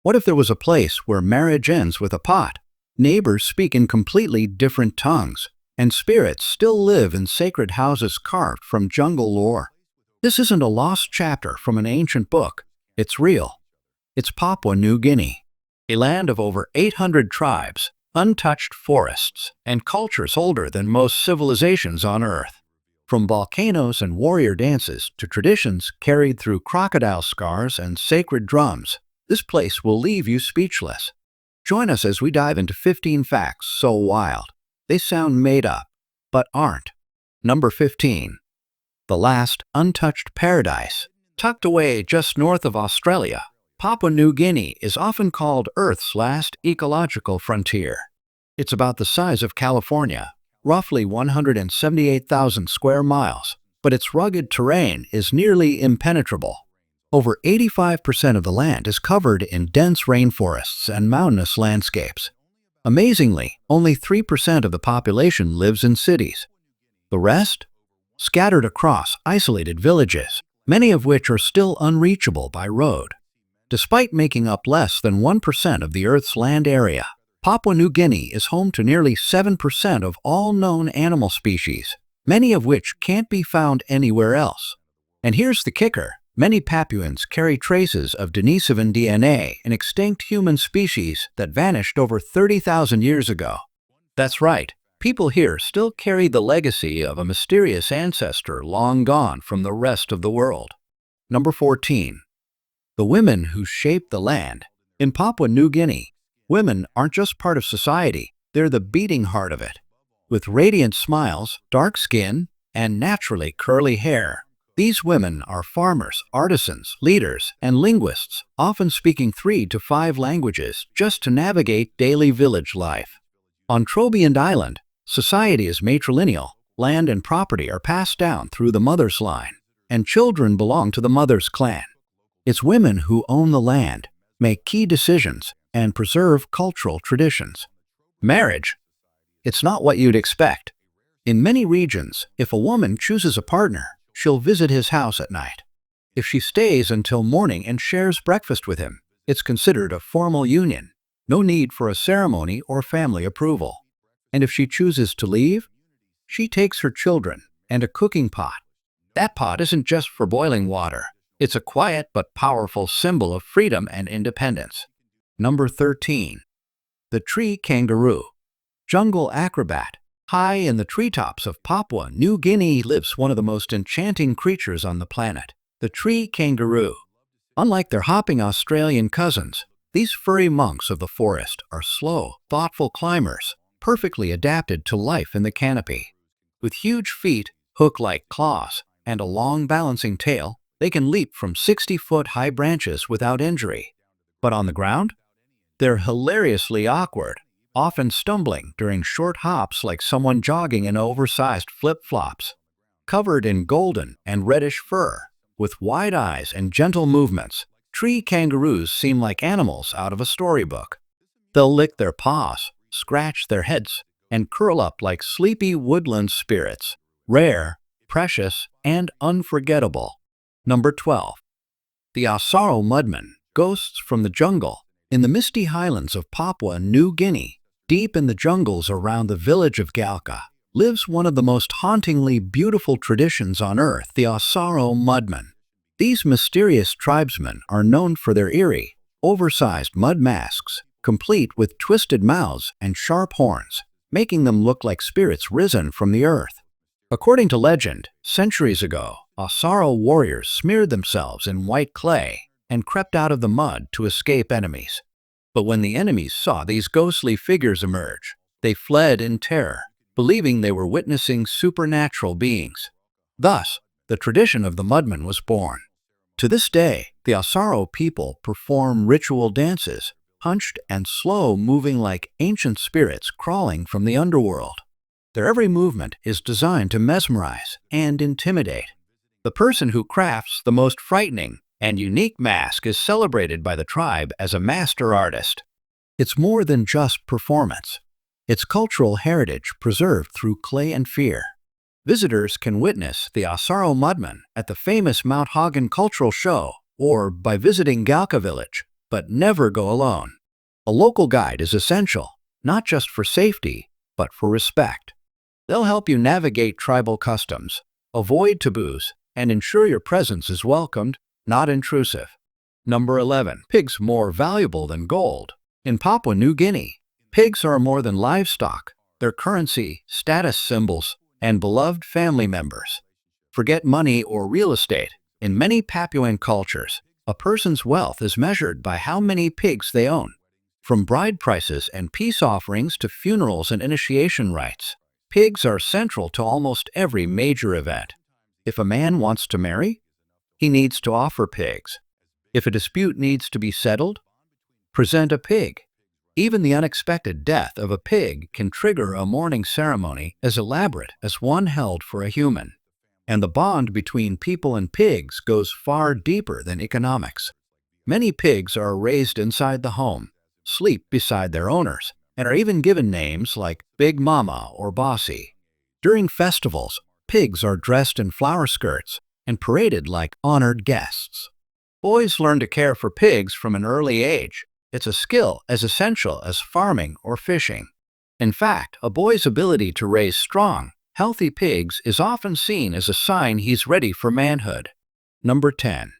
What if there was a place where marriage ends with a pot? Neighbors speak in completely different tongues, and spirits still live in sacred houses carved from jungle lore. This isn't a lost chapter from an ancient book. It's real. It's Papua New Guinea, a land of over 800 tribes, untouched forests, and cultures older than most civilizations on Earth. From volcanoes and warrior dances to traditions carried through crocodile scars and sacred drums, this place will leave you speechless. Join us as we dive into 15 facts so wild they sound made up, but aren't. Number 15. The last untouched paradise. Tucked away just north of Australia, Papua New Guinea is often called Earth's last ecological frontier. It's about the size of California, roughly 178,000 square miles, but its rugged terrain is nearly impenetrable. Over 85% of the land is covered in dense rainforests and mountainous landscapes. Amazingly, only 3% of the population lives in cities. The rest? Scattered across isolated villages, many of which are still unreachable by road. Despite making up less than 1% of the Earth's land area, Papua New Guinea is home to nearly 7% of all known animal species, many of which can't be found anywhere else. And here's the kicker. Many Papuans carry traces of Denisovan DNA, an extinct human species that vanished over 30,000 years ago. That's right, people here still carry the legacy of a mysterious ancestor long gone from the rest of the world. Number 14. The women who shaped the land. In Papua New Guinea, women aren't just part of society, they're the beating heart of it. With radiant smiles, dark skin, and naturally curly hair, these women are farmers, artisans, leaders, and linguists, often speaking 3 to 5 languages just to navigate daily village life. On Trobriand Island, society is matrilineal. Land and property are passed down through the mother's line, and children belong to the mother's clan. It's women who own the land, make key decisions, and preserve cultural traditions. Marriage. It's not what you'd expect. In many regions, if a woman chooses a partner, she'll visit his house at night. If she stays until morning and shares breakfast with him, it's considered a formal union. No need for a ceremony or family approval. And if she chooses to leave, she takes her children and a cooking pot. That pot isn't just for boiling water. It's a quiet but powerful symbol of freedom and independence. Number 13. The tree kangaroo. Jungle acrobat. High in the treetops of Papua New Guinea lives one of the most enchanting creatures on the planet, the tree kangaroo. Unlike their hopping Australian cousins, these furry monks of the forest are slow, thoughtful climbers, perfectly adapted to life in the canopy. With huge feet, hook-like claws, and a long balancing tail, they can leap from 60-foot high branches without injury. But on the ground? They're hilariously awkward, often stumbling during short hops like someone jogging in oversized flip-flops. Covered in golden and reddish fur, with wide eyes and gentle movements, tree kangaroos seem like animals out of a storybook. They'll lick their paws, scratch their heads, and curl up like sleepy woodland spirits, rare, precious, and unforgettable. Number 12. The Asaro Mudman, ghosts from the jungle. In the misty highlands of Papua New Guinea, deep in the jungles around the village of Galka, lives one of the most hauntingly beautiful traditions on Earth, the Asaro Mudman. These mysterious tribesmen are known for their eerie, oversized mud masks, complete with twisted mouths and sharp horns, making them look like spirits risen from the earth. According to legend, centuries ago, Asaro warriors smeared themselves in white clay and crept out of the mud to escape enemies. But when the enemies saw these ghostly figures emerge, they fled in terror, believing they were witnessing supernatural beings. Thus, the tradition of the Mudman was born. To this day, the Asaro people perform ritual dances, hunched and slow, moving like ancient spirits crawling from the underworld. Their every movement is designed to mesmerize and intimidate. The person who crafts the most frightening and unique mask is celebrated by the tribe as a master artist. It's more than just performance. It's cultural heritage preserved through clay and fear. Visitors can witness the Asaro Mudman at the famous Mount Hagen Cultural Show or by visiting Galka Village, but never go alone. A local guide is essential, not just for safety, but for respect. They'll help you navigate tribal customs, avoid taboos, and ensure your presence is welcomed, not intrusive. Number 11. Pigs more valuable than gold. In Papua New Guinea, pigs are more than livestock. They're currency, status symbols, and beloved family members. Forget money or real estate. In many Papuan cultures, a person's wealth is measured by how many pigs they own. From bride prices and peace offerings to funerals and initiation rites, pigs are central to almost every major event. If a man wants to marry, he needs to offer pigs. If a dispute needs to be settled, present a pig. Even the unexpected death of a pig can trigger a mourning ceremony as elaborate as one held for a human. And the bond between people and pigs goes far deeper than economics. Many pigs are raised inside the home, sleep beside their owners, and are even given names like Big Mama or Bossy. During festivals, pigs are dressed in flower skirts and paraded like honored guests. Boys learn to care for pigs from an early age. It's a skill as essential as farming or fishing. In fact, a boy's ability to raise strong, healthy pigs is often seen as a sign he's ready for manhood. Number 10.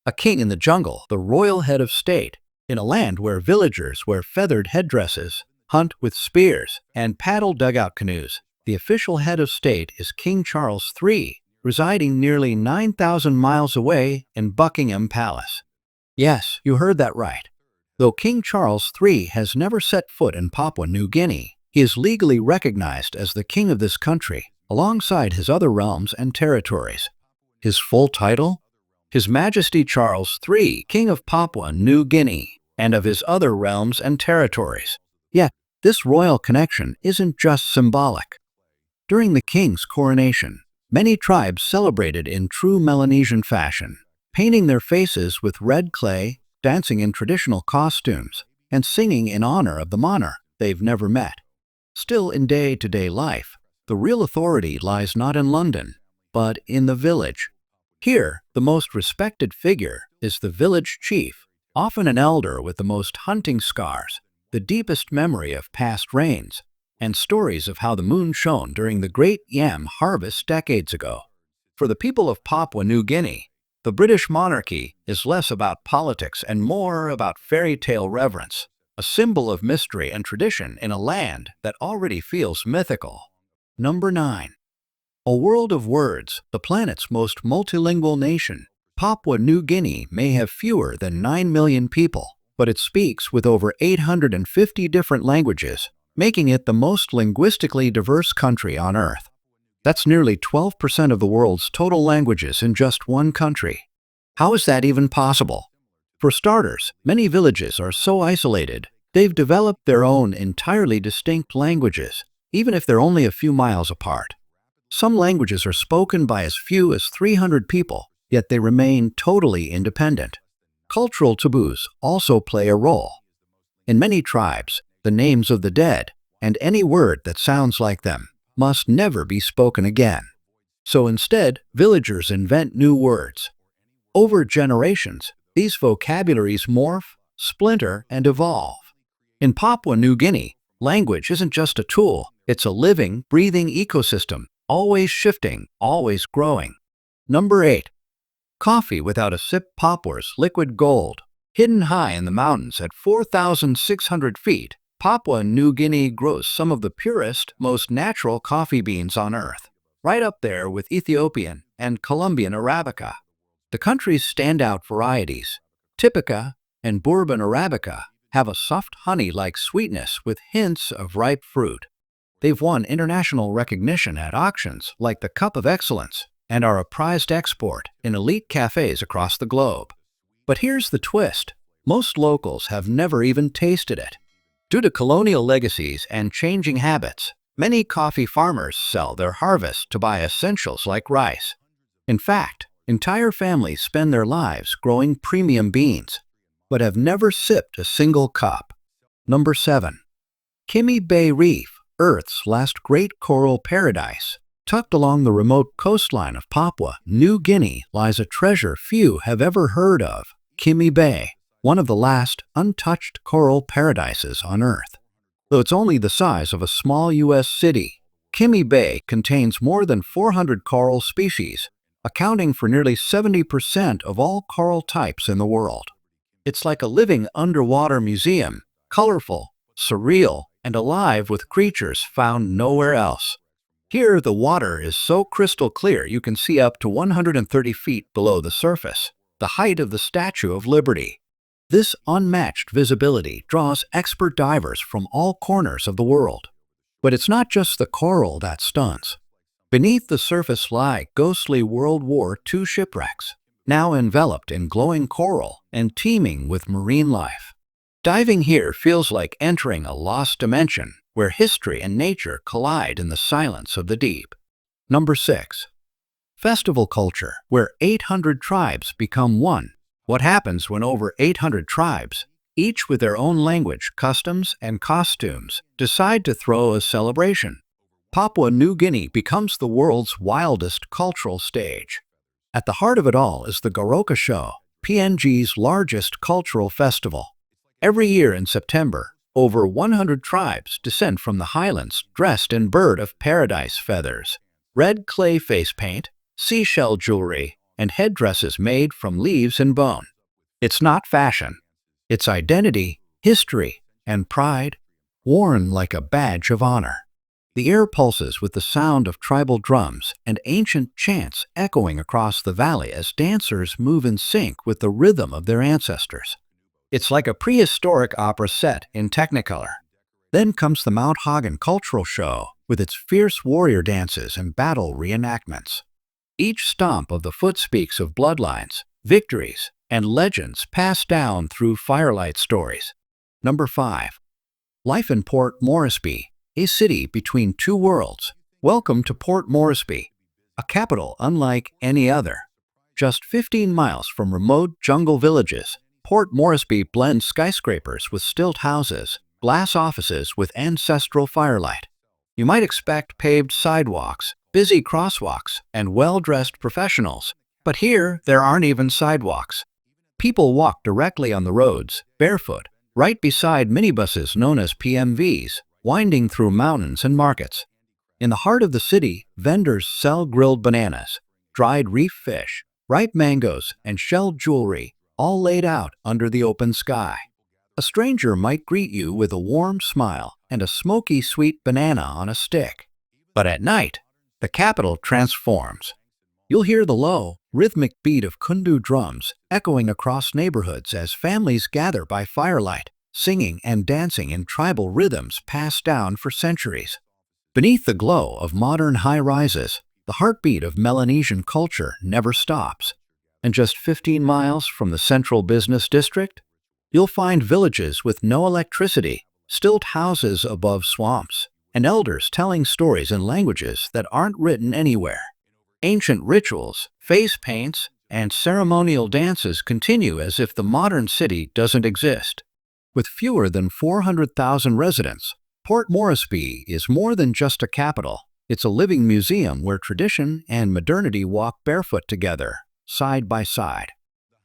A king in the jungle, the royal head of state. In a land where villagers wear feathered headdresses, hunt with spears, and paddle dugout canoes, the official head of state is King Charles III, residing nearly 9,000 miles away in Buckingham Palace. Yes, you heard that right. Though King Charles III has never set foot in Papua New Guinea, he is legally recognized as the king of this country, alongside his other realms and territories. His full title? His Majesty Charles III, King of Papua New Guinea, and of his other realms and territories. Yet, this royal connection isn't just symbolic. During the king's coronation, many tribes celebrated in true Melanesian fashion, painting their faces with red clay, dancing in traditional costumes, and singing in honor of the monarch they've never met. Still, in day-to-day life, the real authority lies not in London, but in the village. Here, the most respected figure is the village chief, often an elder with the most hunting scars, the deepest memory of past rains, and stories of how the moon shone during the great yam harvest decades ago. For the people of Papua New Guinea, the British monarchy is less about politics and more about fairy tale reverence, a symbol of mystery and tradition in a land that already feels mythical. Number 9. A world of words, the planet's most multilingual nation. Papua New Guinea may have fewer than 9 million people, but it speaks with over 850 different languages, making it the most linguistically diverse country on Earth. That's nearly 12% of the world's total languages in just one country. How is that even possible? For starters, many villages are so isolated, they've developed their own entirely distinct languages, even if they're only a few miles apart. Some languages are spoken by as few as 300 people, yet they remain totally independent. Cultural taboos also play a role. In many tribes, the names of the dead, and any word that sounds like them, must never be spoken again. So instead, villagers invent new words. Over generations, these vocabularies morph, splinter, and evolve. In Papua New Guinea, language isn't just a tool, it's a living, breathing ecosystem, always shifting, always growing. Number 8. Coffee without a sip. Papua's liquid gold. Hidden high in the mountains at 4,600 feet, Papua New Guinea grows some of the purest, most natural coffee beans on Earth, right up there with Ethiopian and Colombian Arabica. The country's standout varieties, Typica and Bourbon Arabica, have a soft honey-like sweetness with hints of ripe fruit. They've won international recognition at auctions like the Cup of Excellence and are a prized export in elite cafes across the globe. But here's the twist. Most locals have never even tasted it. Due to colonial legacies and changing habits, many coffee farmers sell their harvest to buy essentials like rice. In fact, entire families spend their lives growing premium beans, but have never sipped a single cup. Number 7. Kimi Bay Reef, Earth's last great coral paradise. Tucked along the remote coastline of Papua New Guinea lies a treasure few have ever heard of, Kimi Bay. one of the last untouched coral paradises on Earth. Though it's only the size of a small U.S. city, Kimi Bay contains more than 400 coral species, accounting for nearly 70% of all coral types in the world. It's like a living underwater museum, colorful, surreal, and alive with creatures found nowhere else. Here, the water is so crystal clear you can see up to 130 feet below the surface, the height of the Statue of Liberty. This unmatched visibility draws expert divers from all corners of the world. But it's not just the coral that stuns. Beneath the surface lie ghostly World War II shipwrecks, now enveloped in glowing coral and teeming with marine life. Diving here feels like entering a lost dimension where history and nature collide in the silence of the deep. Number 6. Festival culture, where 800 tribes become one. What happens when over 800 tribes, each with their own language, customs, and costumes, decide to throw a celebration? Papua New Guinea becomes the world's wildest cultural stage. At the heart of it all is the Goroka Show, PNG's largest cultural festival. Every year in September, over 100 tribes descend from the highlands dressed in bird of paradise feathers, red clay face paint, seashell jewelry, and headdresses made from leaves and bone. It's not fashion. It's identity, history, and pride, worn like a badge of honor. The air pulses with the sound of tribal drums and ancient chants echoing across the valley as dancers move in sync with the rhythm of their ancestors. It's like a prehistoric opera set in Technicolor. Then comes the Mount Hagen Cultural Show with its fierce warrior dances and battle reenactments. Each stomp of the foot speaks of bloodlines, victories, and legends passed down through firelight stories. Number 5. Life in Port Moresby, a city between two worlds. Welcome to Port Moresby, a capital unlike any other. Just 15 miles from remote jungle villages, Port Moresby blends skyscrapers with stilt houses, glass offices with ancestral firelight. You might expect paved sidewalks, busy crosswalks, and well-dressed professionals, but here there aren't even sidewalks. People walk directly on the roads, barefoot, right beside minibuses known as PMVs, winding through mountains and markets. In the heart of the city, vendors sell grilled bananas, dried reef fish, ripe mangoes, and shelled jewelry, all laid out under the open sky. A stranger might greet you with a warm smile and a smoky sweet banana on a stick. But at night, the capital transforms. You'll hear the low, rhythmic beat of kundu drums echoing across neighborhoods as families gather by firelight, singing and dancing in tribal rhythms passed down for centuries. Beneath the glow of modern high-rises, the heartbeat of Melanesian culture never stops. And just 15 miles from the central business district, you'll find villages with no electricity, stilt houses above swamps, and elders telling stories in languages that aren't written anywhere. Ancient rituals, face paints, and ceremonial dances continue as if the modern city doesn't exist. With fewer than 400,000 residents, Port Moresby is more than just a capital. It's a living museum where tradition and modernity walk barefoot together, side by side.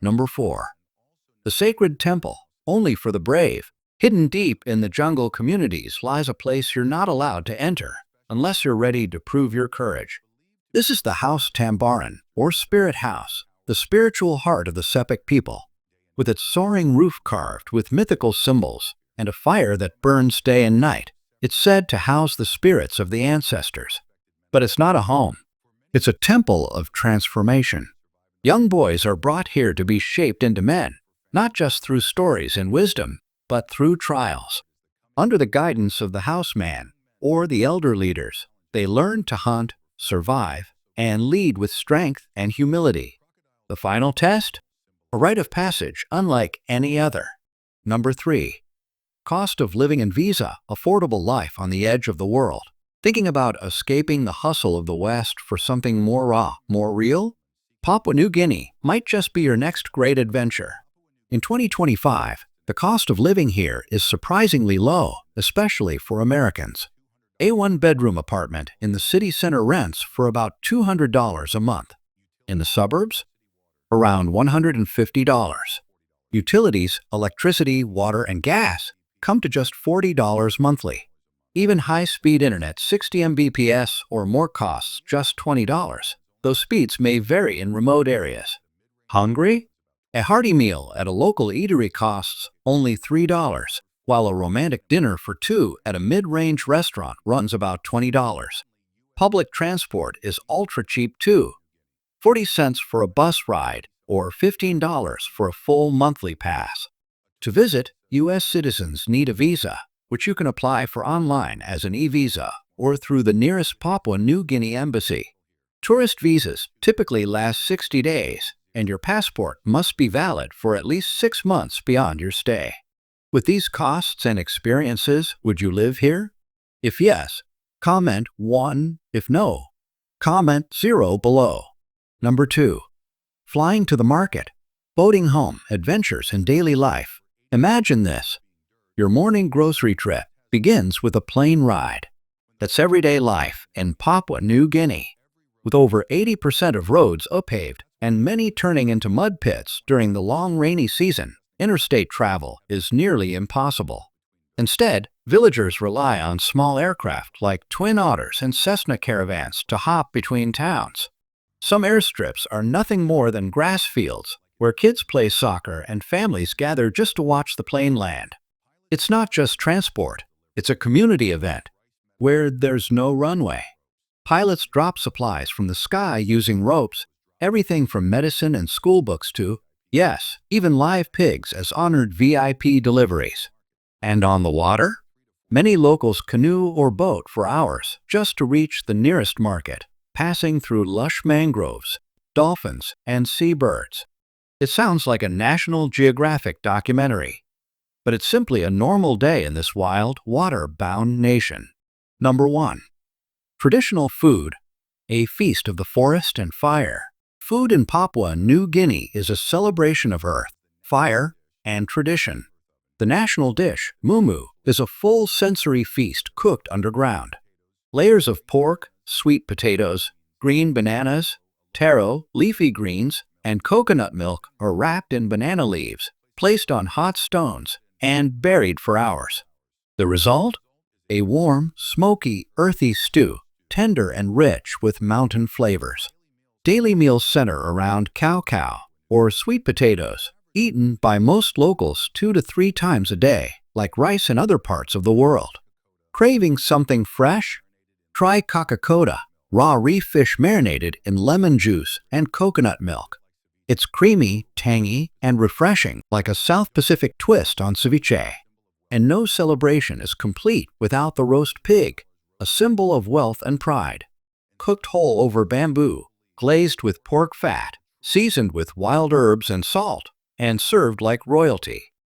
Number 4. The Sacred Temple, only for the brave. Hidden deep in the jungle communities lies a place you're not allowed to enter, unless you're ready to prove your courage. This is the House Tambaran, or Spirit House, the spiritual heart of the Sepik people. With its soaring roof carved with mythical symbols and a fire that burns day and night, it's said to house the spirits of the ancestors. But it's not a home. It's a temple of transformation. Young boys are brought here to be shaped into men, not just through stories and wisdom, but through trials. Under the guidance of the houseman, or the elder leaders, they learn to hunt, survive, and lead with strength and humility. The final test? A rite of passage unlike any other. Number 3. Cost of living and visa, affordable life on the edge of the world. Thinking about escaping the hustle of the West for something more raw, more real? Papua New Guinea might just be your next great adventure. In 2025, the cost of living here is surprisingly low, especially for Americans. A one-bedroom apartment in the city center rents for about $200 a month. In the suburbs, around $150. Utilities, electricity, water, and gas come to just $40 monthly. Even high-speed internet 60 Mbps or more costs just $20, though speeds may vary in remote areas. Hungry? A hearty meal at a local eatery costs only $3, while a romantic dinner for two at a mid-range restaurant runs about $20. Public transport is ultra cheap too. 40 cents for a bus ride or $15 for a full monthly pass. To visit, U.S. citizens need a visa, which you can apply for online as an e-visa or through the nearest Papua New Guinea embassy. Tourist visas typically last 60 days, and your passport must be valid for at least 6 months beyond your stay. With these costs and experiences, would you live here? If yes, comment 1. If no, comment 0 below. Number 2. Flying to the market. Boating home, adventures, and daily life. Imagine this. Your morning grocery trip begins with a plane ride. That's everyday life in Papua New Guinea. With over 80% of roads unpaved and many turning into mud pits during the long rainy season, interstate travel is nearly impossible. Instead, villagers rely on small aircraft like Twin Otters and Cessna caravans to hop between towns. Some airstrips are nothing more than grass fields where kids play soccer and families gather just to watch the plane land. It's not just transport, it's a community event where there's no runway. Pilots drop supplies from the sky using ropes, everything from medicine and school books to, yes, even live pigs as honored VIP deliveries. And on the water? Many locals canoe or boat for hours just to reach the nearest market, passing through lush mangroves, dolphins, and seabirds. It sounds like a National Geographic documentary, but it's simply a normal day in this wild, water-bound nation. Number 1. Traditional food, a feast of the forest and fire. Food in Papua New Guinea is a celebration of earth, fire, and tradition. The national dish, mumu, is a full sensory feast cooked underground. Layers of pork, sweet potatoes, green bananas, taro, leafy greens, and coconut milk are wrapped in banana leaves, placed on hot stones, and buried for hours. The result? A warm, smoky, earthy stew, tender and rich with mountain flavors. Daily meals center around cow, or sweet potatoes, eaten by most locals 2 to 3 times a day, like rice in other parts of the world. Craving something fresh? Try kakakoda, raw reef fish marinated in lemon juice and coconut milk. It's creamy, tangy, and refreshing, like a South Pacific twist on ceviche. And no celebration is complete without the roast pig, a symbol of wealth and pride. Cooked whole over bamboo, glazed with pork fat, seasoned with wild herbs and salt, and served like royalty.